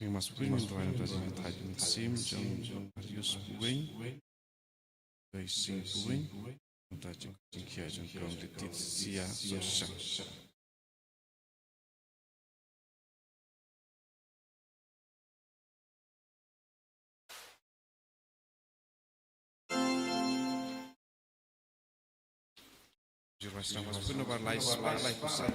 Mas spring in drawing das in typing sim jang use buing by sing buing da jing kia jang kong de tit sia so shang Jurus yang mas pun over life usai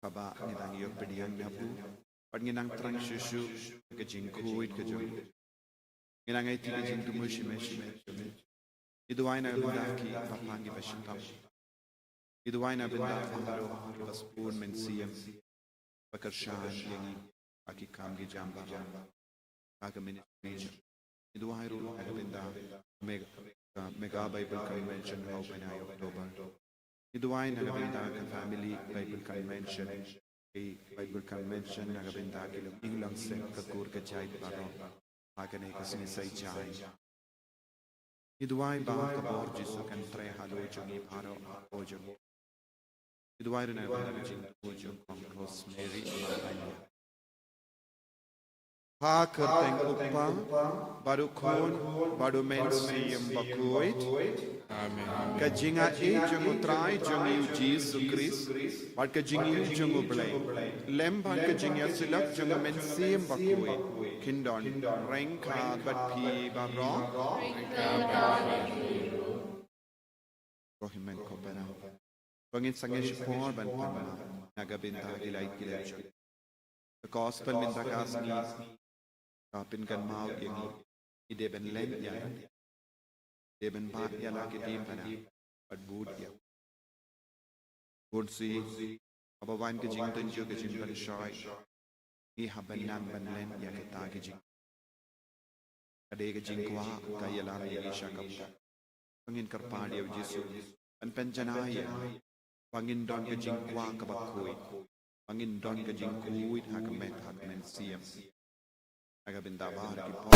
Kaba nidang yok pediang nabu, pad nginang trang shushu kajing kuit kajung, nginang ay ti kajing tumu shime shime shime. Iduay na bindaki papangi bashingam. Iduay na bindak mahalo paspun mensiyam, pakarshan yangi akikam gi jamba kaga ministration. Iduay ro na bindak mega Bible Convention open ay October. Iduay nagabinda ka family Bible Convention Bible Convention nagabinda kilom inglang se kakur ka jai paro agane kasini say jai Iduay ba ka bor jisu kan tre halo jungi paro ojo Iduay na nagabinda jing ojo kong Rosemary Malaya Ha kerteng upa baru kon baru mensi yang bakuit Kajinga jung utrai jung yu Jesus Christ, but kajing yu jung ublay. Lemba kajinga silak jung mensim bakui. Kindon, rengka bat pi barro. Rohimen kopera. Pangin sangesh por ban panma. Nagabinta gilay gilay. The gospel minta kasni. Kapin kan mau yang ideben len yang. Deben ba yala kitim pana. But good ya. Good see. Aba wan ke jing tan jo ke jing ban shai. Ni haban nan ban len ya ke ta ke jing. Ade ke jing kwa ka yala ni isha kapta. Pangin karpadi of Jesu. An penjanaya. Pangin don ke jing kwa ka bakui. Pangin don ke jing kuit hakamen siyam. Agabindabar ki po.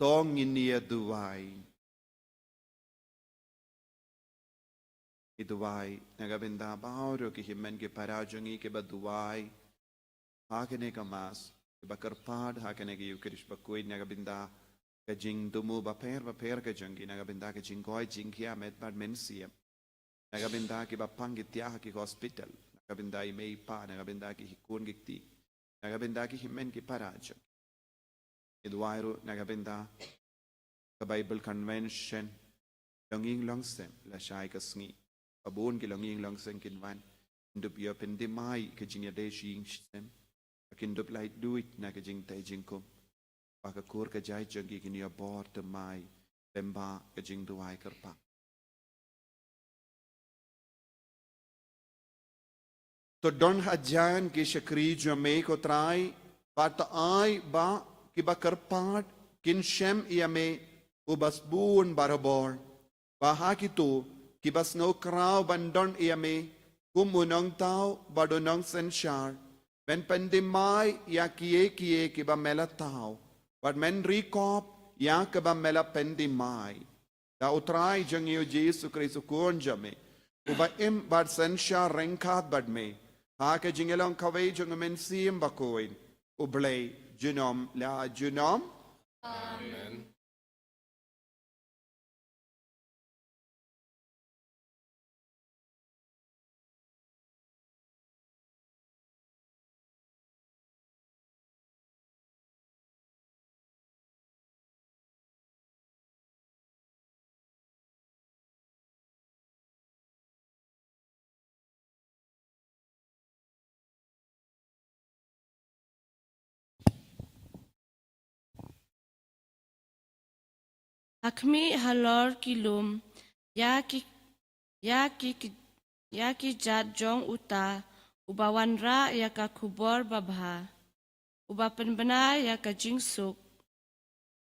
tong inia duway. Iduway, nagabinda bauro ki himen ki parajongi ki baduway. Hakene kamas, ki bakarpad hakene ki yukirish bakuid nagabinda ka jing dumu baper ka jongi nagabinda ka jingkoy jingkia met bad mensiam. Nagabinda ki bapang ki tiah ki hospital. Nagabinda i may pa, nagabinda ki hikun gikti. Nagabinda ki himen ki parajon. Iduwayro nagabinda ka Bible Convention. Longing longsem la shay ka sngi. Abun ki longing longsem kinwan. Indup yo pendimay ka jingya de shing shem. Akindup light duit na ka jing tay jingkum. Baka kur ka jay jongi kini abor temay. Lemba ka jing duway kerpa. To don hajan ki shakri jo me ko try. Pata ay ba ki ba kerpat kin shem iame ubas buon barabor. Baha kito kibas no kraw bandon iame kumunong tao badonong sensyar. Men pandemay ya kie kiba mela tao. But men rikop ya kiba mela pandemay. Da utray jang iyo Jesu Kristo kunjame. Uba im bad sensyar rengkat bad me. Hake jingelong kaway jang men siyem bakoin. Ublay junom la junom. Amen. Akmi halor kilum ya ki jat jong uta ubawan ra ya ka kubor babha uba penbena ya ka jingsuk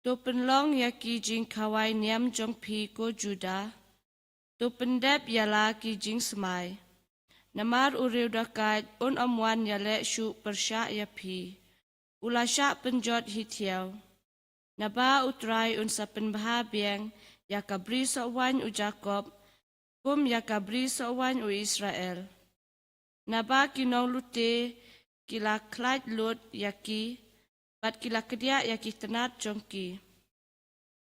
to penlong ya ki jing kawai niam jong pi ko juda to pendep ya la ki jing smai namar uriu dakat un amwan ya le shu persya ya pi ulasya penjot hitiau Naba utrai un sa penbaha biang ya kabri sawan u Jacob, kum ya kabri sawan u Israel. Naba kinong lute kila klat lut yaki, bat kila kedia yaki tenat jongki.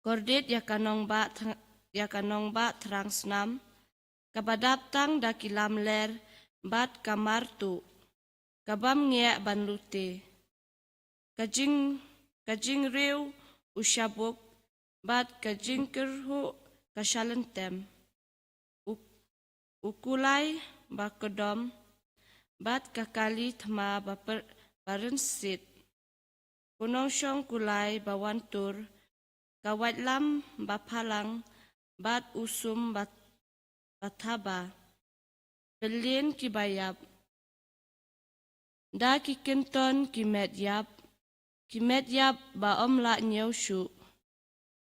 Kordit ya kanong ba terang senam, kabadap tang da kilam ler, bat kamar tu, kabam ngiak ban lute. Kajing riu, usyabuk bat kajingkerhu kasyalentem ukulai bakedom bat kakali thma barensit kunong syong kulai bawantur kawatlam bapalang bat usum bathaba belin kibayab da kikenton Kimet yap ba om la nyau shu.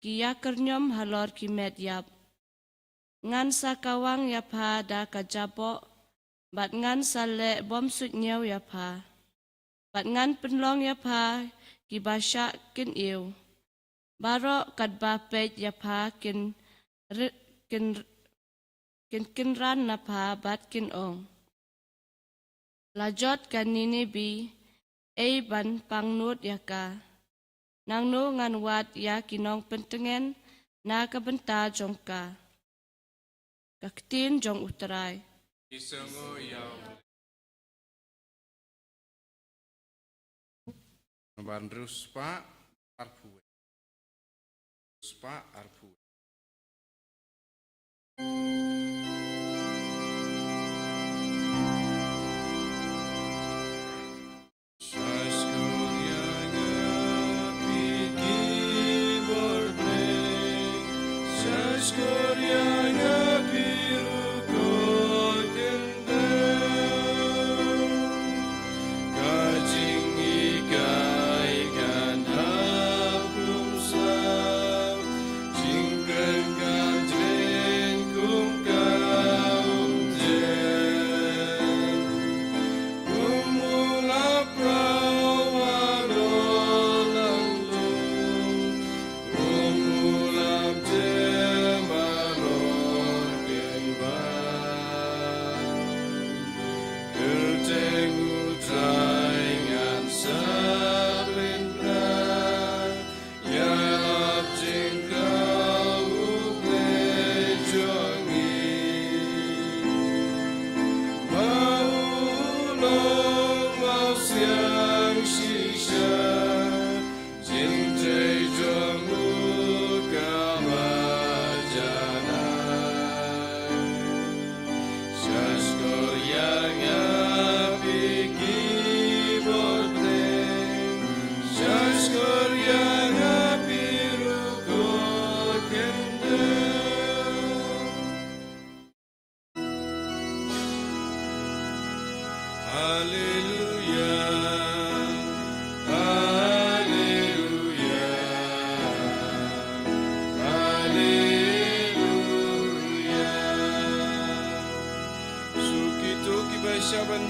Kia kernyom halor kimet yap. Ngan sa kawang yap ha da kajapo. Bat ngan sa le bom sut nyau yap ha. Bat ngan penlong yap ha kibasya kin iu. Baro kat ba pej yap ha kin ran nap ha bat kin ong. Lajot kan nini bi. Ban pangnut yaka. Nang no ngan wat ya kinong pentengen na kabenta jongka. Kaktin jong uterai. Isengo yaw. Ban ruspa arpuwe. Ruspa arpuwe. Jing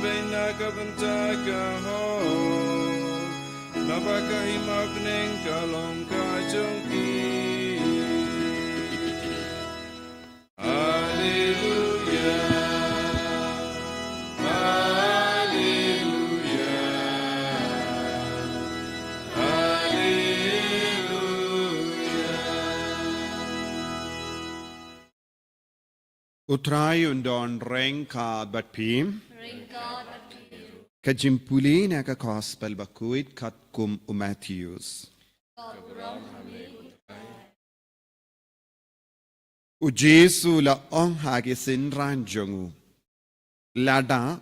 bena ka bentaka ho Nabaka himak neng kalong ka jongki Hallelujah Hallelujah Hallelujah Utrai undon reng ka batpim Kajimpuli na ka gospel bakuit kat kum Matthews. U Jesu la ong hagi sinran jongu. Lada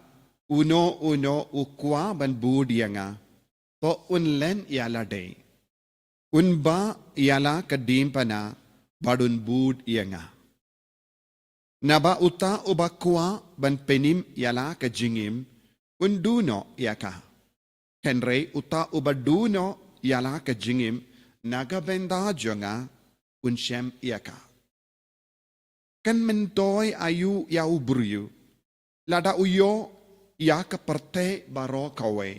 uno ukwa ban budianga. Po unlen yala day. Unba yala kadimpana badun bud yanga. Naba uta ubakwa ban penim yala kajingim. Unduno yaka. Henry uta ubaduno yala kajingim nagabenda jonga unshem yaka. Kan mentoy ayu ya ubruyu. Lada uyo yaka parte baro kawe.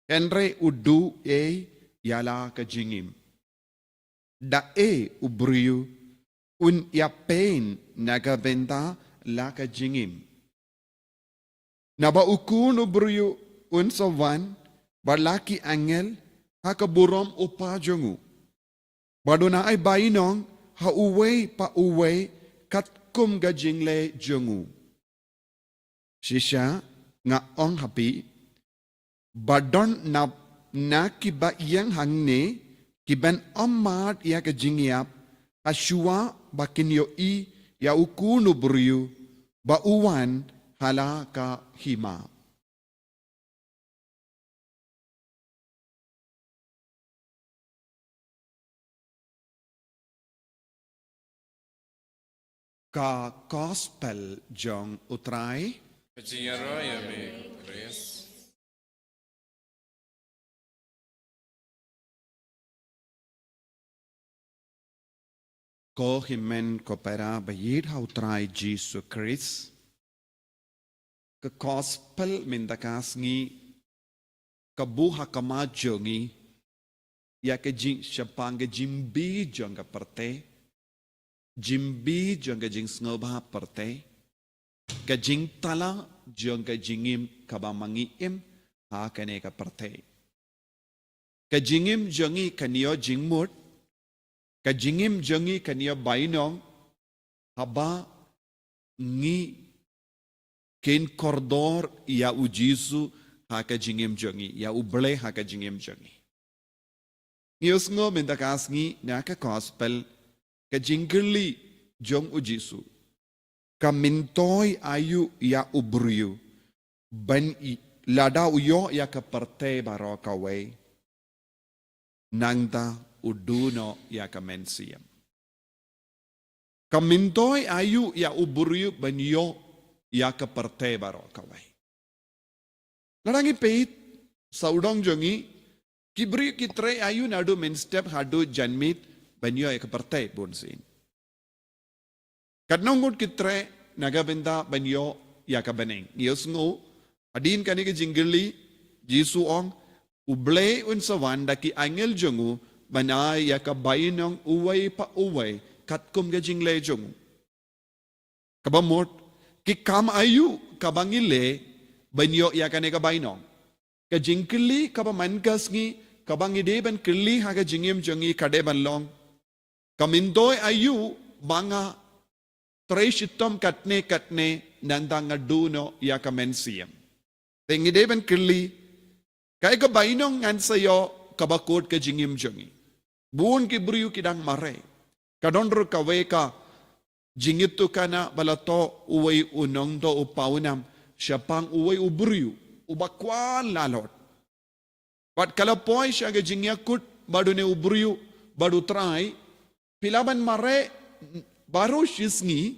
Henry udu yala kajingim. Da ubruyu un yapain nagabenda la kajingim. Naba ukun ubruyu unsawan balaki angel hakaburom upa jongu. Baduna ay bainong hauway pa uway katkum gajingle jongu. Shisha nga ong hapi badon na kiba iyang hangne kiban amad iya kajingyap aswa bakinyo ya ukun ubruyu bauwan hala ka hima. Ka gospel jong utray Kajingaraya me Chris. ko himen ko pera bayid ha utray Jesus Christ. Ka gospel mindakas ngi kabuha kamajo ngi ya ke jing syapang ke jimbi jong ka parte jimbi jong ka jing sngoba parte ka jing tala jong ka jingim kabamangi ha kane ka parte ka jingim jongi kaniyo jingmut ka jingim jongi kaniyo bainong haba ngi ken kordor ya ujisu haka jingim jongi ya uble haka jingim jongi Ngiyos ngo mendakas ngi naka gospel ka jingli jong ujisu ka mintoy ayu ya ubruyu ban lada uyo ya ka parte baro kawe nangta uduno ya ka mensiyam ka mintoy ayu ya ubruyu ban yo ya ka parte baro kawai. Larangi peit saudong jongi kibri kitre ayu nadu men step hadu janmit banyo ya ka parte bonsin. Kadnongut kitre nagabenda banyo ya ka baneng. Yos ngo adin kanike jingli Jisu ong uble unsawan daki angel jongu banay ya ka bainong uway pa uway katkum ga jingle jongu. Kabamot Kikam ayu kabangile banyo ya kane kabainong. Kajingkili kabamankas ngi kabangide ban kili haga jingim jongi kade banlong. Kamindoy ayu banga treshitom katne nandang aduno ya kamensiyam. Tengide ban kili kay kabainong ngan sayo kabakot ka jingim jongi. Buon kibriyu kidang mare. Kadonro kawe ka Jingitu kana balato uway unong do upaunam siya pang uway ubriyu ubakwan lalot. Pat kalapoy siya ga jingyakut badu ne ubriyu badu try pilaban mare baru shisngi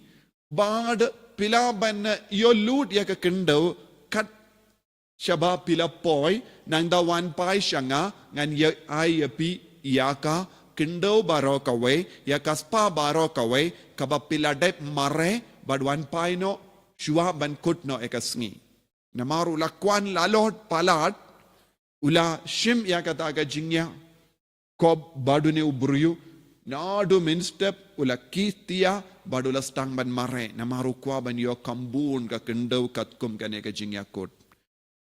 bad pilaban yolut ya ka kendaw kat siya ba pilapoy nang dawan pay siya nga ngan ay yapi yaka Kindo baro kawe, ya kaspa baro kawe, kabapiladep mare, badwan paino, shua ban kutno ekasngi. Namar ula kwan lalot palat, ula shim ya kata ka jingya, kob badune ubruyu, nadu minstep ula kistia, badula stang ban mare, namaru kwa ban yo kambun ka kendau katkum kane ka jingya kot.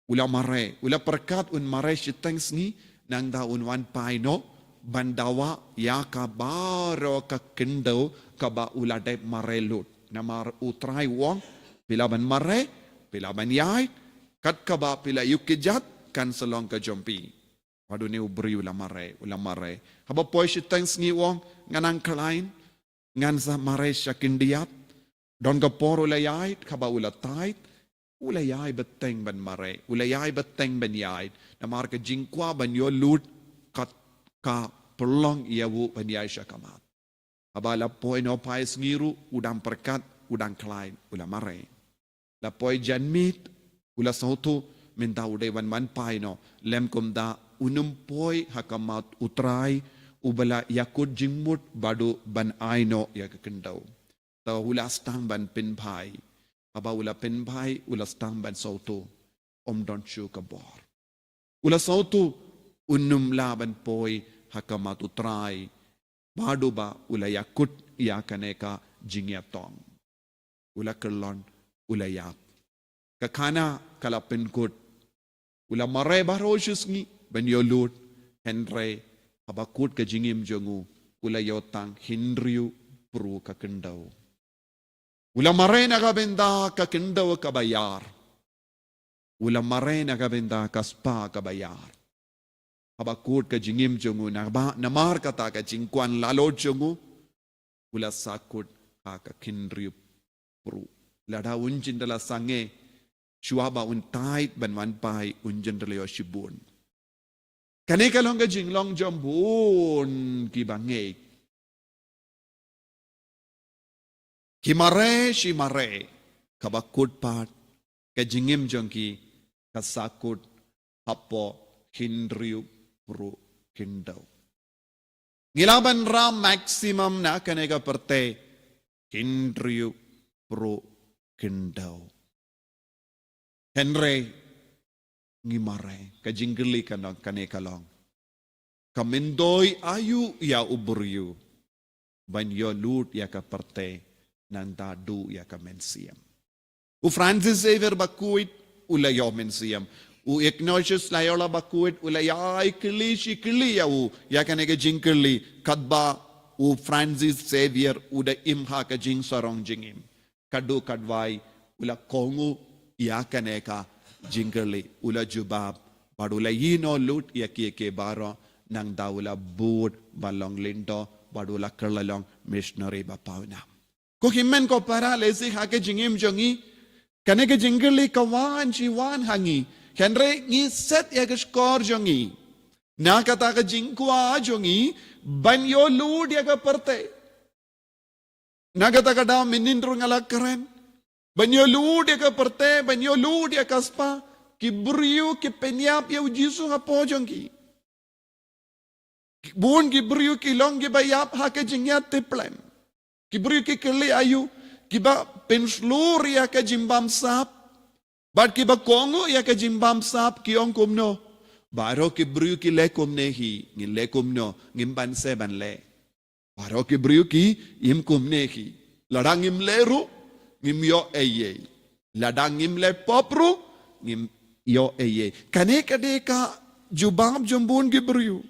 Ula mare, ula perkat un mare shitang sngi, nang da un wan paino, bandawa ya ka baro ka kendau, ka ba ula dep mare lut. Namar utrai wong, pila ban mare, pila ban yai, kat ka ba pila yukijat, kan selong ka jompi. Wadu ni ubri ula mare. Haba poi shitang sngi wong, nganang kalain, ngan sa mare syakindiat, don ka por ula yai, kaba ula tait, ula yai beteng ban mare, ula yai beteng ban yai, namar ka jingkwa ban yo lut, kat ka pelong iawu ban yai syakamat. Haba la poi no pai sngiru, udang perkat, udang kalain, ula mare. La poi janmit, ula sautu, minta udai wan pai no, lem kumda, unum poi hakamat utrai, ubala yakut jingmut badu ban aino ya kekendau. Tahu ula stang ban pinpai, aba ula pinpai ula stang ban sautu, don chu kabor. Ula sautu unum la ban poi hakamat utrai, badu ba ula yakut ya kaneka jingya tong. Ula kelon ula yak. Kakana kala pinkut, ula mare baroshus ngi ban yolut henry habakut ka jingim jongu ula yotang hindriu pru ka kendau. Ula mare na kabenda ka kendau ka bayar. Ula mare na kabenda ka spa ka bayar. Habakut ka jingim jongu namar kata ka jingkwan lalo jongu ula sakut ka hindriu pru. Lada unjin dala sange shuaba un tait ban wan pai unjin dala yo shibun. Kani kalong ka jinglong jambun ki bangay. Ki mare si mare kabakut pat ka jingim jongki kasakut hapo hindriu pru kindaw. Ngilaban ra maximum na kanega perte hindriu pru kindaw. Henry ngimare kajinggeli kanang kanekalong kamindoy ayu ya uburyu banyo lut ya kaparte nang dadu ya kamensiam u Francis Xavier bakuit ulayo mensiam u Ignatius Loyola bakuit ulayay kili ya u ya kanega jingkeli kadba u Francis Xavier uda imha ka jing sarong jingim kadu kadwai ula kongu ya kaneka jingkerli ula jubab badula yino lut ya ke baro nang daula bud balong lindo badula kerlalong missionary bapauna ko himmen ko para lesi hake jingim jongi kaneke jingkerli kawan jiwan hangi henry ngi set ya skor jongi na kata ka jingkwa jongi banyo lut ya ka perte na kata ka da minindru ngala keren banyo lud ya ka perte, banyo lud ya ka spa, ki buriu ki penyap ya ujisu ha pojong ki. Bun ki buriu ki long ki bayap ha ke jingyat tiplem. Ki buriu ki keli ayu, ki ba penslur ya ka jimbam sap, bat ki ba kongo ya ka jimbam sap ki ong kumno. Baro ki buriu ki lekum nehi, ngin lekum no, ngin ban se ban le. Baro ki buriu ki im kum nehi, ladang im leru, ngim yo eye ladang ngim le popru ngim yo eye kane kade ka jubab jambun gibriu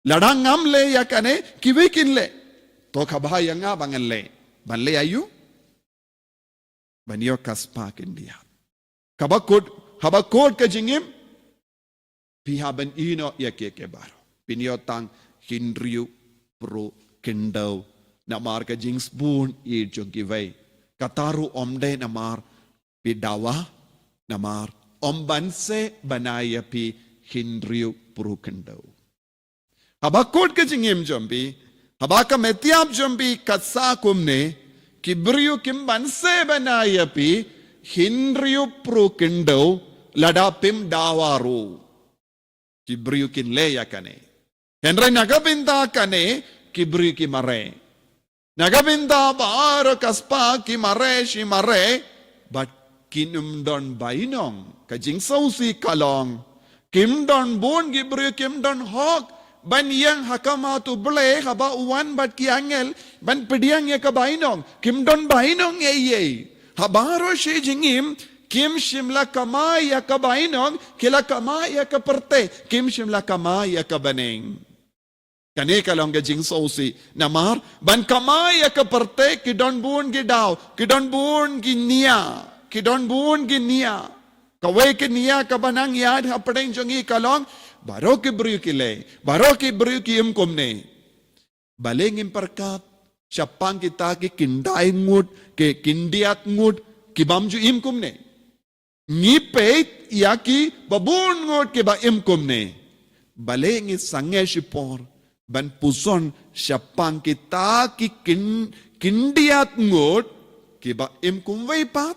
ladang ngam le ya kane kiwikin le to khabaya nga bangan le ban le ayu ban yo kaspa kindia habakot ka jingim piha ban ino ya ke baro pinyo tang hindriu pro kindau namar ka jings bun i jongki vai kataru omde namar pidawa namar ombanse banaya pi hindriu purukendau habakut ka jingim jombi habaka metiap jombi katsa kumne kibriu kimbanse banaya pi hindriu purukendau ladapim dawaru kibriu kinle yakane henry nagabinda kane kibriu ki mare Nagabinda baara kaspa ki mare shi mare, but kinum don bainong ka jing sausi kalong kim don bon gibru kim don hok ban yang hakama tu ble haba uwan bat ki angel ban pediang ya ka bainong kim don bainong ye habaro she jingim kim shimla kama ya ka bainong kila kama ya ka perte kim shimla kama ya ka baneng kane kalong ga jing sausi namar ban kama ya ka perte ki don bon gi daw ki don bon gi nia ki don bon gi nia kawai ke nia ka banang yad hapadeng jongi kalong baro ke bru ki kumne baleng imparkat syapang kita ki kindai ngut ke kindiat ngut ki bamju kumne ngipet yaki babun ngut ke ba kumne baleng sange sipor ban puson syapang kita ki kindiat ngut ki ba kumwei pat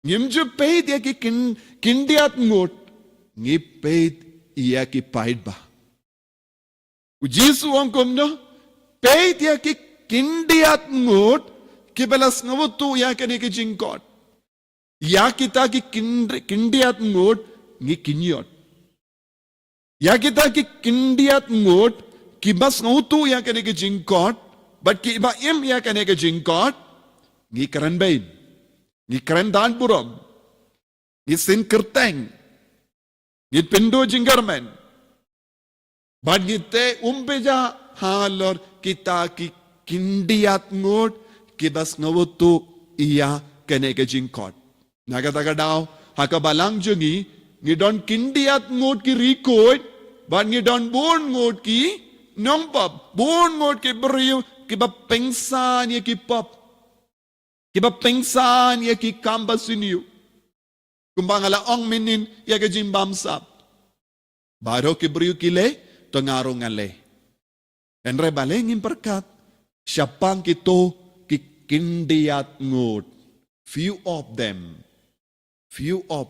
ngimju peit ya ki kindiat ngut ngipet ia ki pait ba ujisu angkom no peit ya ki kindiat ngut ki balas ngawtu ya kani ki jingkot ya kita ki kindiat ngut ngi kinyot ya kita ki kindiat ngut ki bas ngawtu ya kani ki jingkot but ki ba im ya kani ki jingkot ngi karan bain ngi karan dan burom ngi sin kerteng ngi pendo jinggarmen bad ngite umbeja halor kita ki kindiat ngut ki bas ngawtu iya kene ke jingkot nagataga daw hakabalang jungi ngi don kindiat ngut ki rikoy bad ngi don bon ngut ki nompap bon ngut ki beriu ki ba pengsan ya ki pop ki ba pengsan ya ki kambasiniu kumbangala ong minin ya ke jimbam sap baro ki beriu kile tengarong ale enre baleng imperkat syapang kito ki kindiat ngut few of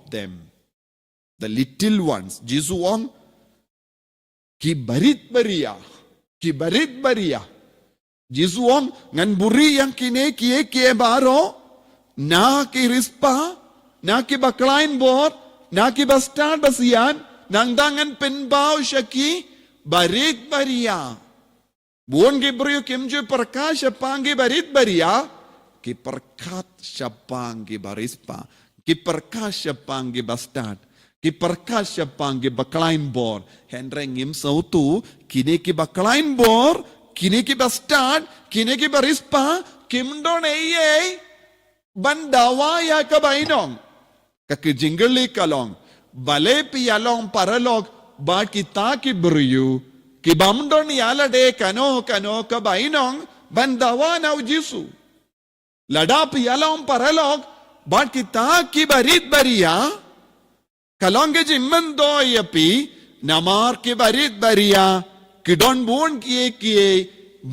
them the little ones jisuong ki barit baria jisuong ngan buri yang kine kie baro na ki rispa na ki baklain bor na ki bastard basian nang dangan penbau syaki barit baria buon ki beriu kimju perkas syapang ki barit baria ki perkat syapang ki barispa ki perkas syapang ki bastard ki perkas syapang ki baklain bor hendreng ngim sautu kini ki baklain bor kini ki bastard kini ki barispa kimdon eye bandawa ya kabainong kakijingali kalong bale piyalong paralog ba kita ki beriu ki bamdon yalade kano kabainong bandawa na ujisu lada piyalong paralog ba kita ki barit baria kalong ke jimmando yapi namar ki barit baria ki don bon kie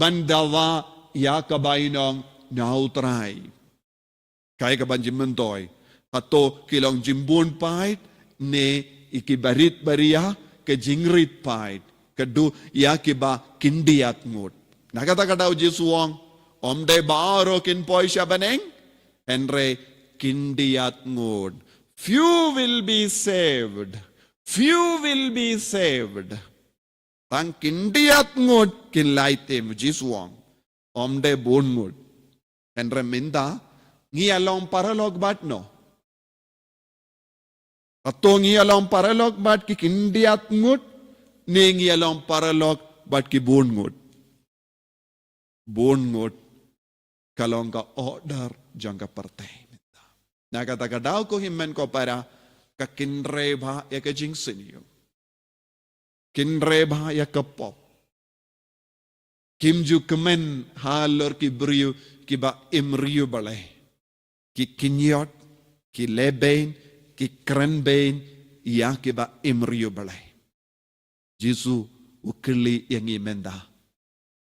bandawa ya kabainong na utrai kaya kaban jimmandoy ato kilong jimbon pait ne ikibarit baria ke jingrit pait kedu ya kiba kindiat ngut nakata daw jisuong omde baro kin poi shabaneng enre kindiat ngut few will be saved tang kindiat ngut kin laitem jisuong omde bon ngut enre minda ngi along paralog bat no atau ngi along paralog bat ki kindiat ngut ne ngi along paralog bat ki bon ngut kalong ka order jangka partai na kata daw ko himmen ko para ka kinreba ya ka jingsenyo kinreba ya ka pop kimju kemen halor ki beriu ki ba imriu balai ki kinyot ki lebein ki krenbein ya ki ba imriu balai Jesu ukili yang imenda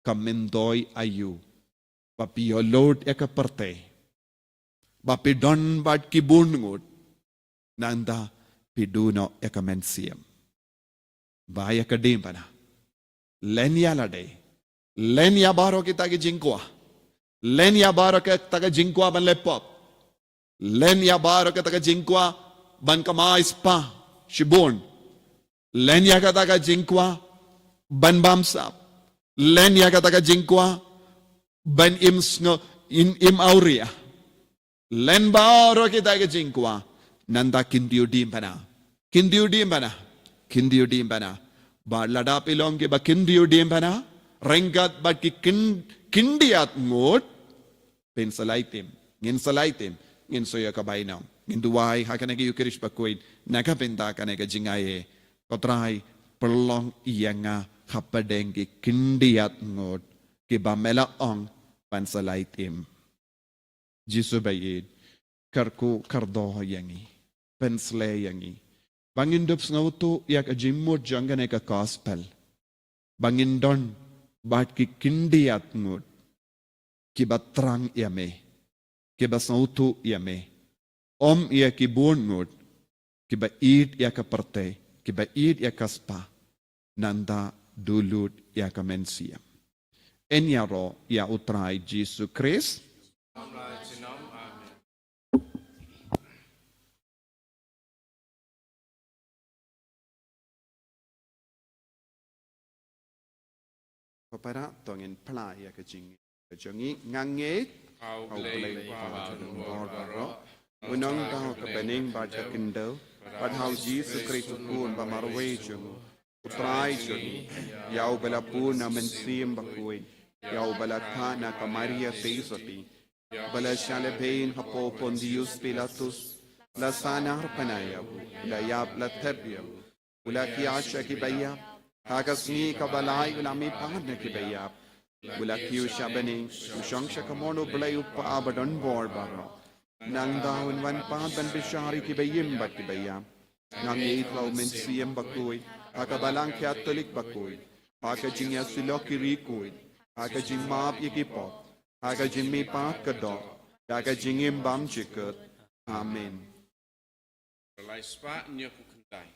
kamendoy ayu papi lord ya ka parte papi don bat ki bungut nanda piduno ya ka mensiam baya ka dimpana lenya lade lenya baro kita ki jingkwa lenya baro kita ki jingkwa ban lepop Len ya baro kata jingkwa ban kamais pa shibon. Len ya kata jingkwa ban bamsap. Len ya kata jingkwa ban im auria. Len baro kita jingkwa nanda kindiudim pana. Kindiudim pana. Kindiudim pana. Ba ladapilong ke ba kindiudim pana. Rengat ba ki kindiat ngot pensalaitim. Ngin salaitim. Ngin soya kabainaw. Ngin duway hakanagi yukirish bakuin. Nakapinta kanega jingaye. Kotray perlong iya nga kapadeng ki kindiat ngot. Kiba melaong pansalaitim. Jisu bayid. Karku kardoho yangi. Pensle yangi. Bangindups nga uto yak ajimod jangan eka gospel. Bangindon bat ki kindiat ngot. Kiba trang yame. Kiba sautu yame. Om iya kibun ngot. Kiba id ya kaparte. Kiba id ya kaspa. Nanda dulut ya kamensiam. Enyaro ya utray Jesu Christ. Para tongin playa kejing kejongi ngangit au belai baro unang kau kebening baca kendel padahal Yesus Kristus pun bamarwe jung utrai jung yau belapun namen sim bakuin yau belakana ka Maria Teisoti bala shalebein hapo Pontius Pilatus la sana harpanaya la yab la terbiya ula kiasha kibaya Hagasni kabalay ulami pahad na kibayap. Wala kiyo siya baning usyang siya kamono balay upa abadon bor baro. Nang dahon wan pahad ban bisyari kibayim bat kibayap. Nang iitlaw mensiyem bakuy. Hakabalang Katolik bakuy. Hakajing ya silok kirikuy. Hakajing maap ikipok. Hakajing may pahad kadok. Hakajing imbam chikot. Amen. Laispa niyo kukentay.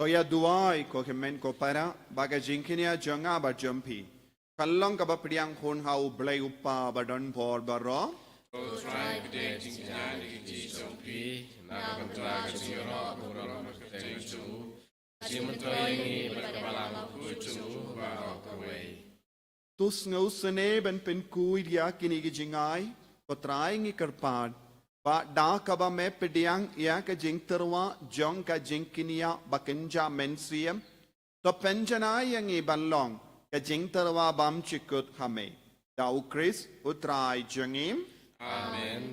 Toya duai ko kemen ko para baga jingkinia janga ba jumpi. Kalong ka ba priang hon hau blay upa ba don por baro. trai gede jing jani gidi jompi na bantla gidi ro burong gede ju jimentoy berkebalang kucu ba kawai tus ngausane ben pen kui ya kini gijingai potrai ngi kerpad ba da kaba me pediang ya ka jing terwa jong ka jing kinia bakenja mensiam to penjanai yangi banlong ka jing terwa bam chikut hame dau Chris utrai jengim Amen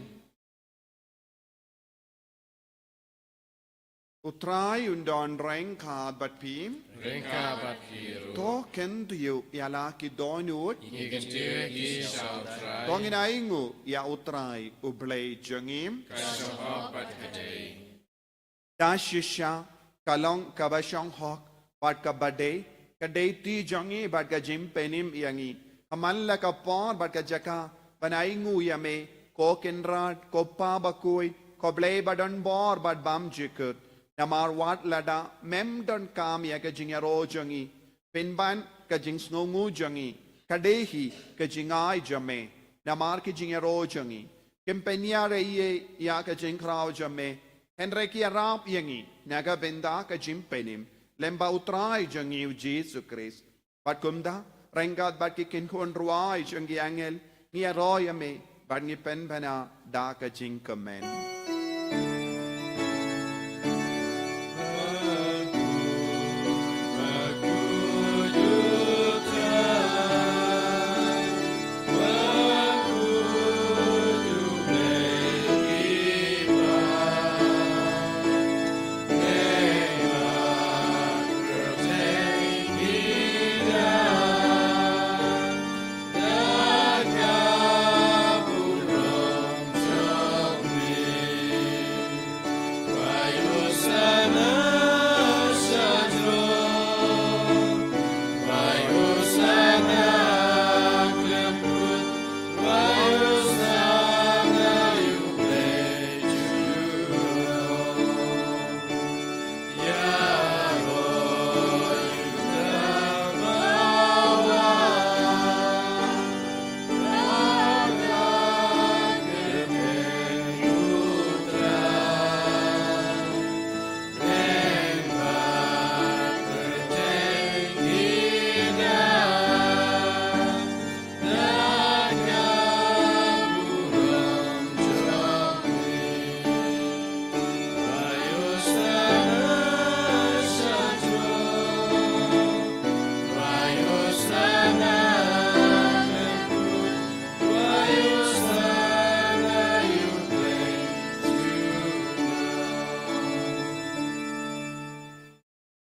utrai undon reng ka bat pim Rengka bat kiru to ken tu yala ki donut Ikan tiu ki shao trai tongin aingu ya utrai ublei jengim Kashohok bat gede da shisha kalong kabashong hok bat ka bade ka ti jongi bat ka jim penim yangi haman la ka por bat ka jaka banaingu yame ko kenrat ko pa bakui ko blei badon bor bat bam jikut namar wat lada mem don kam ya ka jingaro jongi pinban ka jing snongu jongi kadehi ka jingai jame namar ki jingaro jongi kempenia re ya ka jingkrao jame Henreki arap yangi naga benda ka jimpenim lemba utrai jangi Jesu Christ bat kumda rengat bat ki kinkon ruai jangi angel ni aroya me bat ni pen bana da ka jingkamen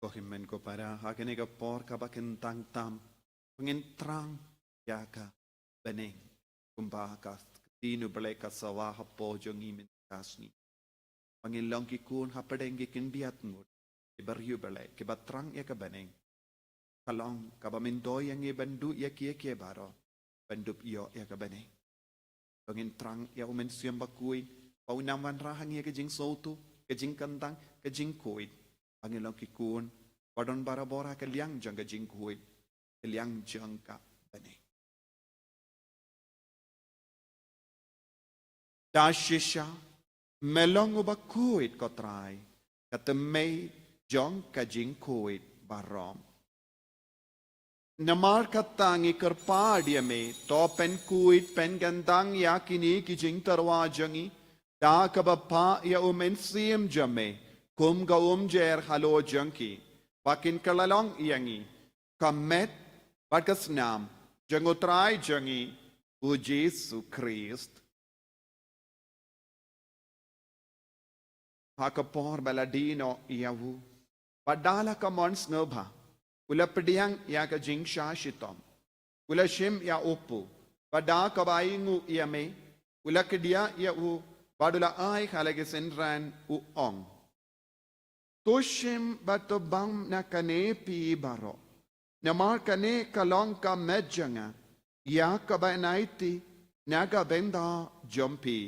Kohimen ko para hakene ka por ka bakin tang tam pengin terang ya ka beneng kumba ka tinu bele ka sawa hapo jongi min kasni pengin long ki kun hapadeng ki kindiat ngut ibaryu bele ki batrang ya ka beneng kalong ka bamindoy yang ibandu ya ki baro bandup yo ya ka beneng pengin terang ya umen siam bakui paunaman rahang ya ka jing sotu ka jing kantang ka jing kuit Pangilong kikun, padon barabora ke liang jangka jingkuit, ke liang jangka bane. Dashisha, melong ubakuit kotrai, katemei jangka jingkuit barom. Namar katangi kerpadia me, to pen kuit pen gandang yakini ki jing tarwa jangi, da kabapa ya umen siem jame, kum ga jer halo jangki bakin kalalong iyangi kamet bagas nam jangutrai jangi u Jesu Christ hakapor baladino iyawu padala ka mons nobha ula pediang ya ka jingsha shitom ula shim ya upu pada ka baingu iyame ula kedia ya u padula ai halage senran u ong Toshim batobang na kane pi baro. Namar kane kalong ka medjanga. Ya kabanaiti naga benda jompi.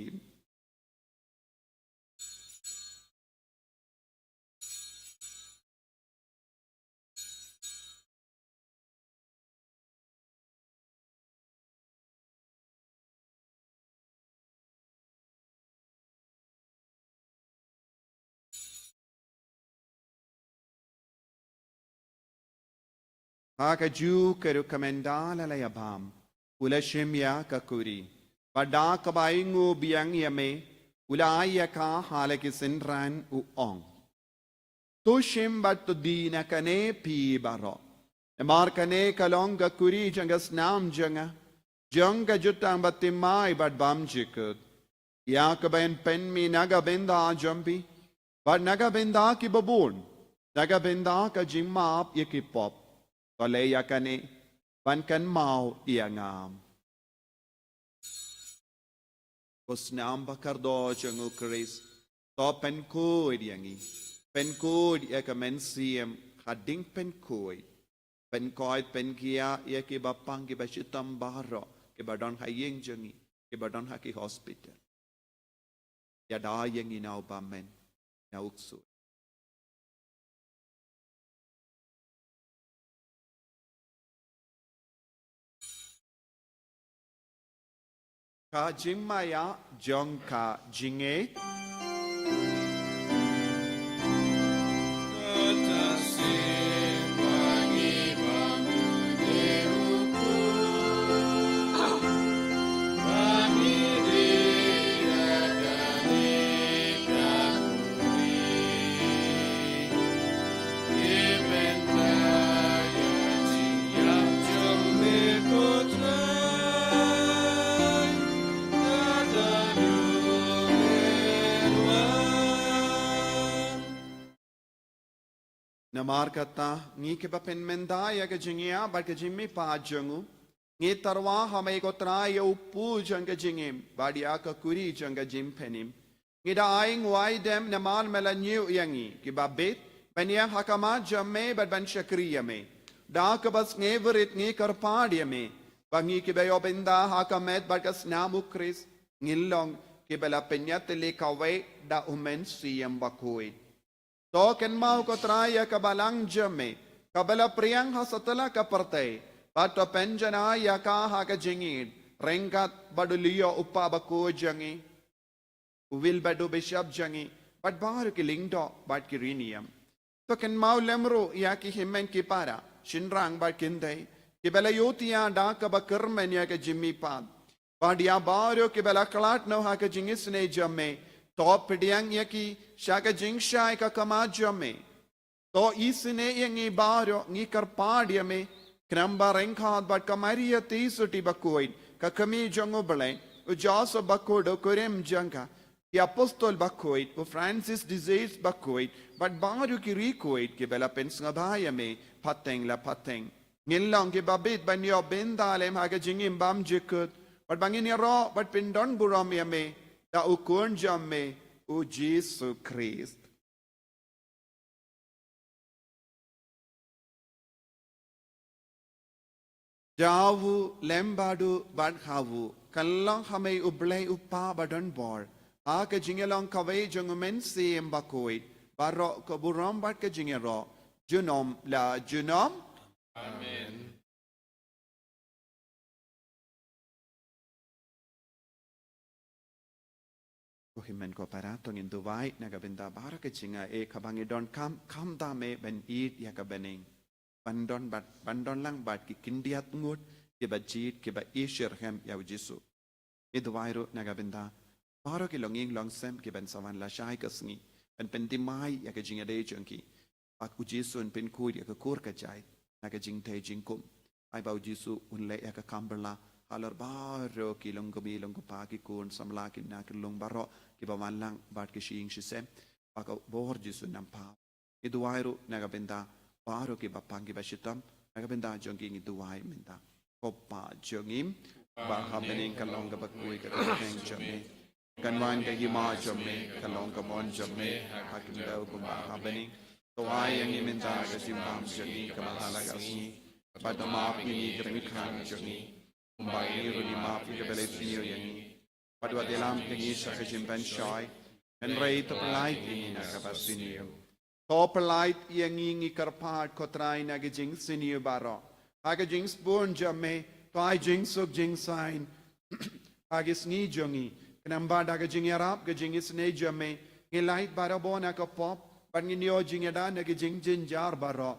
Hakaju keru kamendala layabam. Ula shimya kakuri. Bada kabaingu biang yame. Ula ayaka halaki sinran uong. To shim bat to dina kane pi baro. Emar kane kalong kakuri jangas nam janga. Janga jutang batimai bat bam jikut. Ya kabain pen mi naga benda jambi. Bat naga benda ki babun. Naga benda ka jimap yakipop. Kalaya kane ban kan mau iangam. Kusnam bakardo jangu Chris. To pen koi diangi. Pen koi yakamen siem hading pen koi. Pen koi pen kia yakibapang kibashitam baro. Kibadon hayeng jangi. Kibadon haki hospital. Yada yang inau bamen. Nauksu. Ka jimmaya jong ka jinge. Namar kata ngi ke papen menda ya ke jingia ba ke jimmi pa jangu ngi tarwa hamai ko tra ya upu jang ke jingim badia ka kuri jang ke jim penim ngi da aing wai dem namar melanyu yangi ki ba bet bania hakama jamme bad ban shakriya me da ka bas ngi verit ngi kar padia me bangi ki bayo benda hakamet bad kas namu kris ngilong ki bela penyat le kawe da umen siyam bakoi to ken mau ko traya kabalang jame kabala priyang ha satala ka partay pato penjana ya ka ha ka jingid rengat baduliyo uppa bako jangi will badu bishop jangi but bar ki lingdo but ki rinium to ken mau lemro ya ki himmen ki para shinrang ba kindai ki bela yotiya da ka ba kermen ya ka jimmi pad badia baro ki bela klat no ha ka jingis ne jamme to pidiang ya ki shaka jingshai ka kamajame to isine yangi baro ngi karpadia me kramba renkhad bat kamaria tisuti bakoid ka kami jango bale ujaso bakodo korem janga ki apostol bakoid u Francis disease bakoid but baro ki rekoid ki bela pensngabaya me pateng la pateng ngilong ki babit banyo bendalem haga jingim bam jikut but bangin ro but pindon buram me da ukun jamme o Jesus Christ. Javu lembadu badhavu kallang hamay ublay upa badan bor aka jingelong kaway jungumen si embakoy baro kaburam bad ka jingero junom la junom Amen. Himen ko parato ngin duwai nagabenda bara ke jinga e kabangidon kam dame ben eat ya kabening bandon lang bat ki kindiat ngut ki bajit ki ba ishir hem ya jisu e duwai ro nagabenda bara ki longing longsem ki ben sawan la shai kasngi ben pentimai ya ke jinga de jengki ak ujisu pen kuy ya ka kur ka jai naga jing te jingkum ai ba ujisu unle ya ka kamberla halar baro ki longgomi longgopa ki kun samla ki na ki long baro ki bawan lang bat ki shing shisem aka bohor jisu nampa iduwairu naga benda baro ki bapang ki bashitam naga benda jongi iduwai menda koppa jongim ba happening kalong ka bakui ka teng jome kanwan ka hima jome kalong ka mon jome hakim daw ko ba happening to ay ang imenta ka simbang jongi ka mahalaga asni padamap ni greng khan jongi Umbai runi mafi ke beletio yangi. Padua delam kengi sa kajimban shy. And ray to polite ini na kapasinio. To polite yangi ngi karpat kotray na gajing sinio baro. Agajing spoon jame. To ay jing suk jing sign. Agis ni jongi. Kanamba da gajing yarap gajing is ne jame. Ngilait baro bo na kapop. Pan nginyo jing yada na gajing jinjar baro.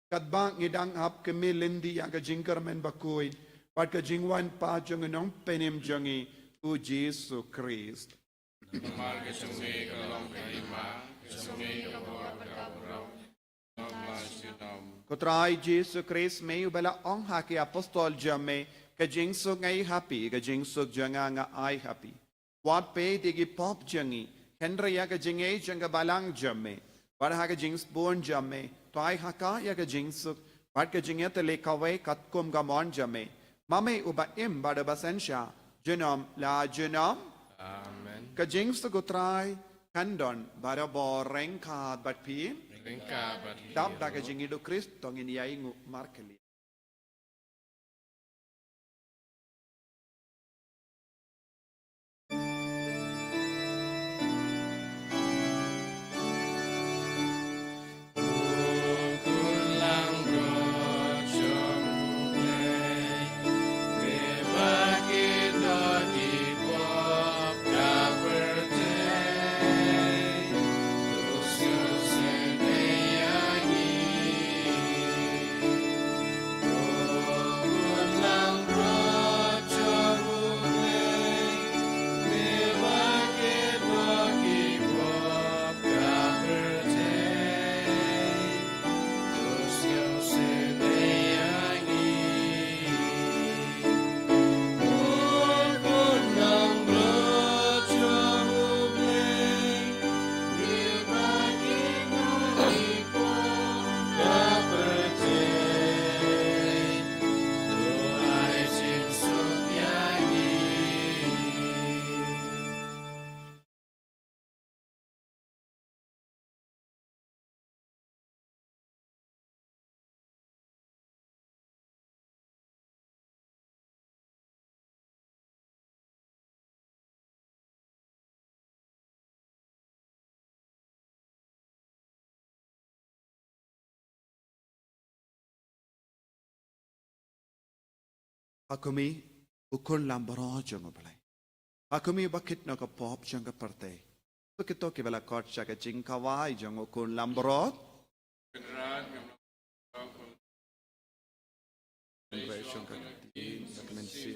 Kadbang ngidang hap kemi lendi yang ke jingkar men bakui. Pat ke jingwan pa jong nong penim jongi u Jesu Christ. Mal ke sungai ke long kelima, ke sungai ke bawah berau-berau. Nama sinam. Kotrai Jesu Christ me u bela ong haki apostol jame ke jingsuk ngai happy ke jingsuk jonga nga ai happy. Wat pe digi pop jongi. Henry ya ke jingai jonga balang jame. Wat ha ke jings born jame. Toai haka ya ke jingsuk. Wat ke jingya te lekawai katkum gamon jame. Mame uba im bada basensya. Jenom la jenom. Amen. Ke jingsuk utrai. Kandon bada bo rengkat bat pi. Ringka bat Tap da ke jingidu Christ tongin yai ngu markeli. Kulang rojo mulai, berbagi di pop kapertai, terus sedayangi. Kulang rojo mulai, berbagi di pop kapertai. Terus yang sedayangi. Kunang rojo mulai, berbagi di pop kapertai. Doai jingsuk yangi. Hakumi ukun lambaro jongo balai. Hakumi bakit no ka pop jonga parte. Bekito ke bela kot sya ke jingkawai jongo kun lambaro. Congratulations ka di dokumensi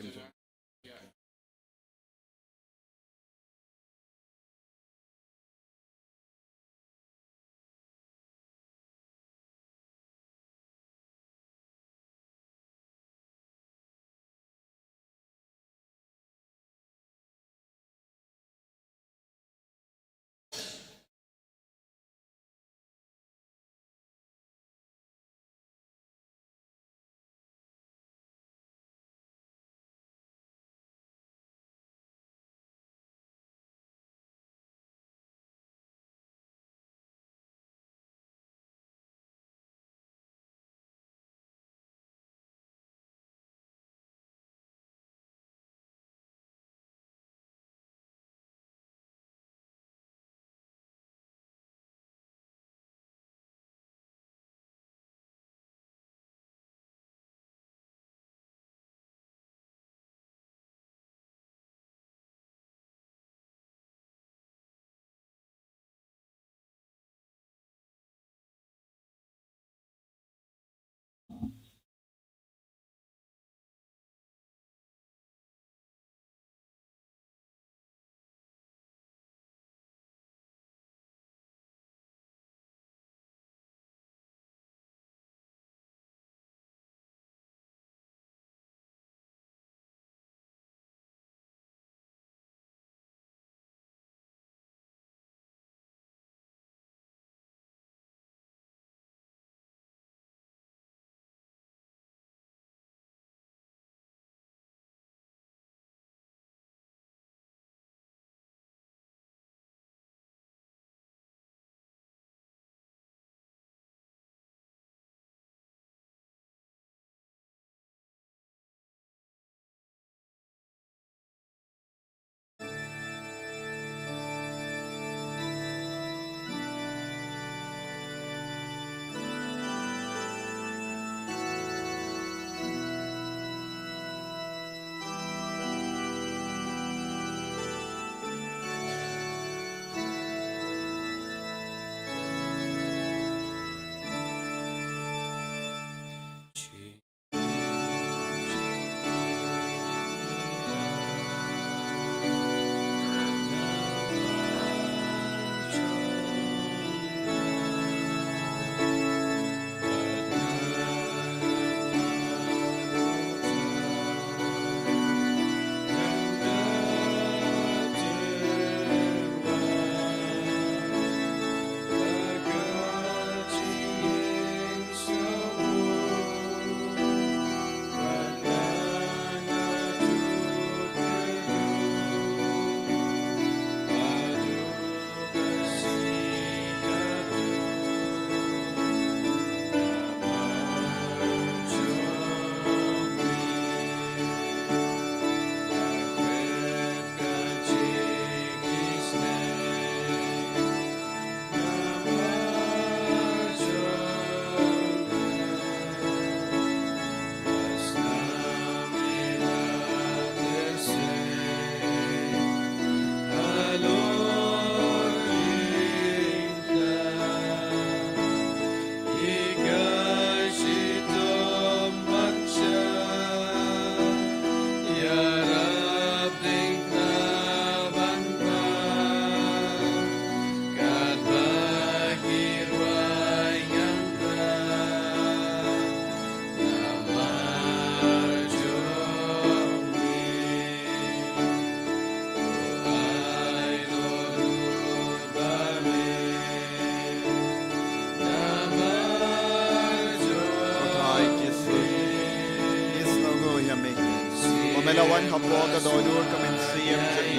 Pamelawan hapo ka dolur ka mensiyam jami.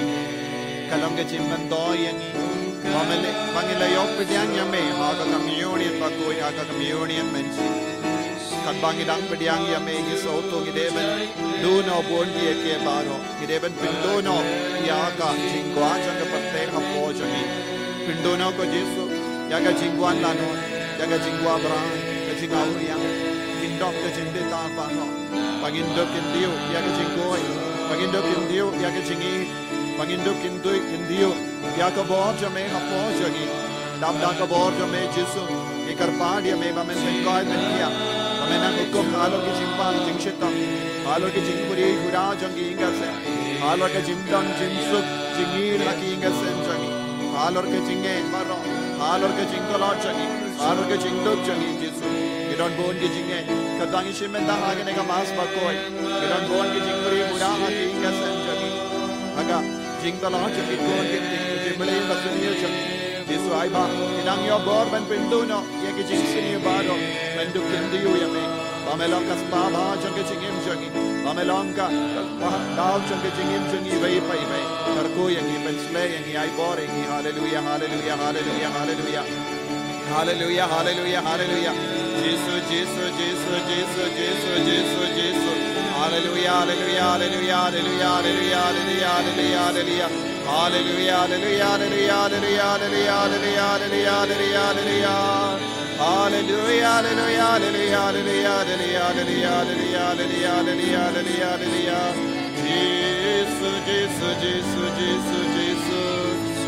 Kalam ka jimban do yangi. Pangilayok pediang yame haga communion bakoy haga communion mensi. Kan bangidang pediang yame hisoto gideben duno bondi ke baro. Gideben pindono yaga jingwa janga patte hapo jami. Pindono ko Jesu yaga jingwan lano yaga jingwa bra ka jingaw yang jindok ka jinde ta baro. Pagindok kindiyo yaga jinggoy. Pagindok kindiyo yaga jingi. Pagindok kindiyo yaga bor jame hapo jagi. Dabda ka bor jame Jesu ikarpad yame bamen bengoy benia. Amena hukum halo ki jimpang jingshitam. Halo ki jingpuri hura jangi ingase. Halo ka jimdan jimsuk jingir laki ingase jangi. Halo ka jinge maro. Halo ka jingkolot jangi. Halo ka jingdok jangi Jesu. Iron bon ki jinge kadangi shimenda hagene ka mas bakoy. Iron bon ki jingpuri hura laki ingase jangi. Aga jingkolot jangi kon ki jimble basuniyo jangi. Jesu ay ba inang yo bor ben pinduno ye ki jingsini baro men dukindiyo yame. Pamelong ka spaba jangi jingim jangi. Pamelong ka daw jangi jingim jangi vay pay vay. Karko yangi pensle yangi ay bor yangi. Hallelujah hallelujah hallelujah hallelujah. Hallelujah hallelujah hallelujah. Jesu Jesu Jesu Jesu Jesu Jesu Jesu. Hallelujah hallelujah hallelujah hallelujah hallelujah hallelujah hallelujah. Hallelujah hallelujah hallelujah hallelujah hallelujah hallelujah hallelujah hallelujah. Hallelujah hallelujah hallelujah hallelujah hallelujah hallelujah hallelujah hallelujah hallelujah hallelujah. Jesu Jesu Jesu Jesu Jesu.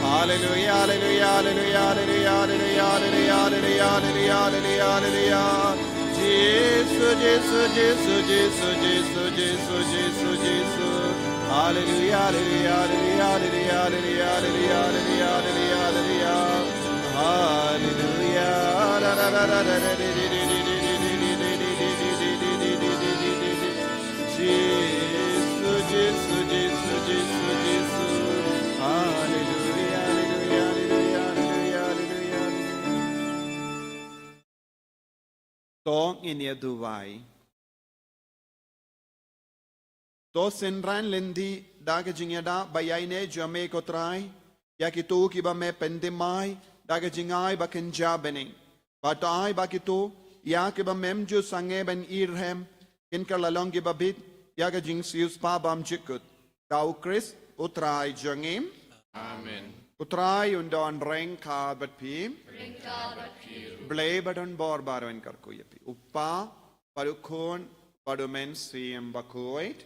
Hallelujah hallelujah hallelujah hallelujah hallelujah hallelujah hallelujah hallelujah hallelujah. Jesu Jesu Jesu Jesu Jesu Jesu Jesu Jesu. Hallelujah hallelujah hallelujah hallelujah hallelujah hallelujah hallelujah hallelujah. Hallelujah. Jesus, Jesus, Jesus, Jesus, Jesus. Hallelujah, hallelujah, hallelujah, hallelujah, hallelujah. Tong inia duwai. To senran lendi daga jingyada bayayne jame kotrai. Yakitu kiba me pendemai daga jingai bakenja bening. Batai bakitu yakiba memju sange ben irhem kinkar lalong kiba bit yaga jingsius pa bam jikut. Tau Chris utrai jangim. Amen. Utrai undon reng ka bat pi. Blay badon bor baroin karku yapi. Uppa parukon padumen siem bakoit.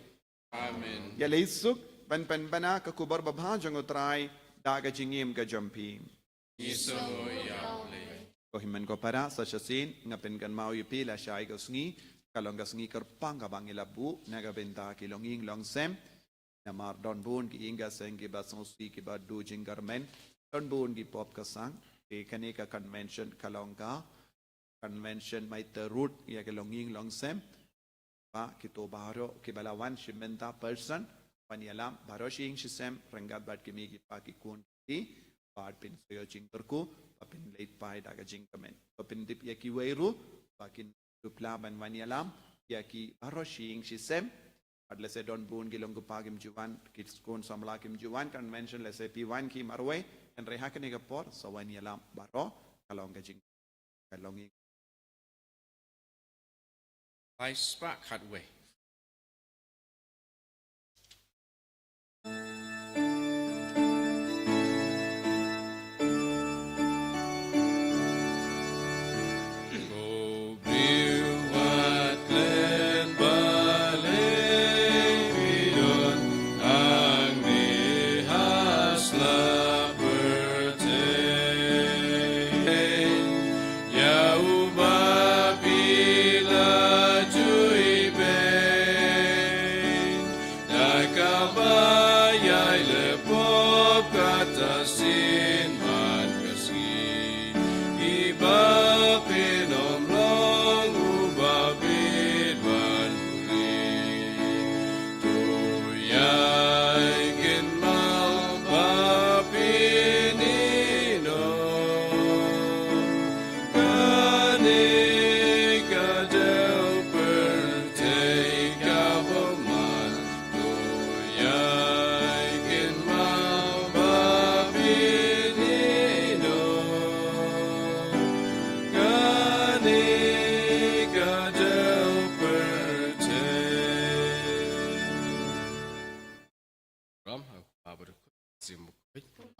Amen. Yalisuk ben bana ka kubar babha jang utrai daga jingim ka jampi. Iso yaule. Ko himan ko para sa syasin ngapen kan mau yupi la syai ko sngi kalong ka sngi kerpang ka bangila bu naga benta ki longing longsem namar don bun ki inga seng ki basonsi ki ba du jingarmen don bun ki pop ka sang ki kani ka convention kalong ka convention mai terut ya ki longing longsem pa ki to baro ki balawan shimenta person panialam baro shing shisem rengat bat ki mi ki pa ki kun ki part pin soyo jingterku papin late pai daga jingkamen papin dip yaki weiru pakin dupla ban wanialam yaki baroshing shisem adle se don bun gilong gupagim juwan kids kon samla kim juwan convention le se p1 ki marwe en rehakane ga por so wanialam baro kalong ga jing kalongi I spark hardway. Kabaya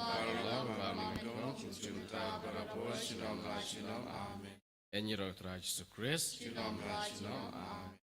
Allah Bangkong Cinta Berapa Shalom Shalom Amin. Enyi Roh Yesus Kristus. Shalom, shalom, amen.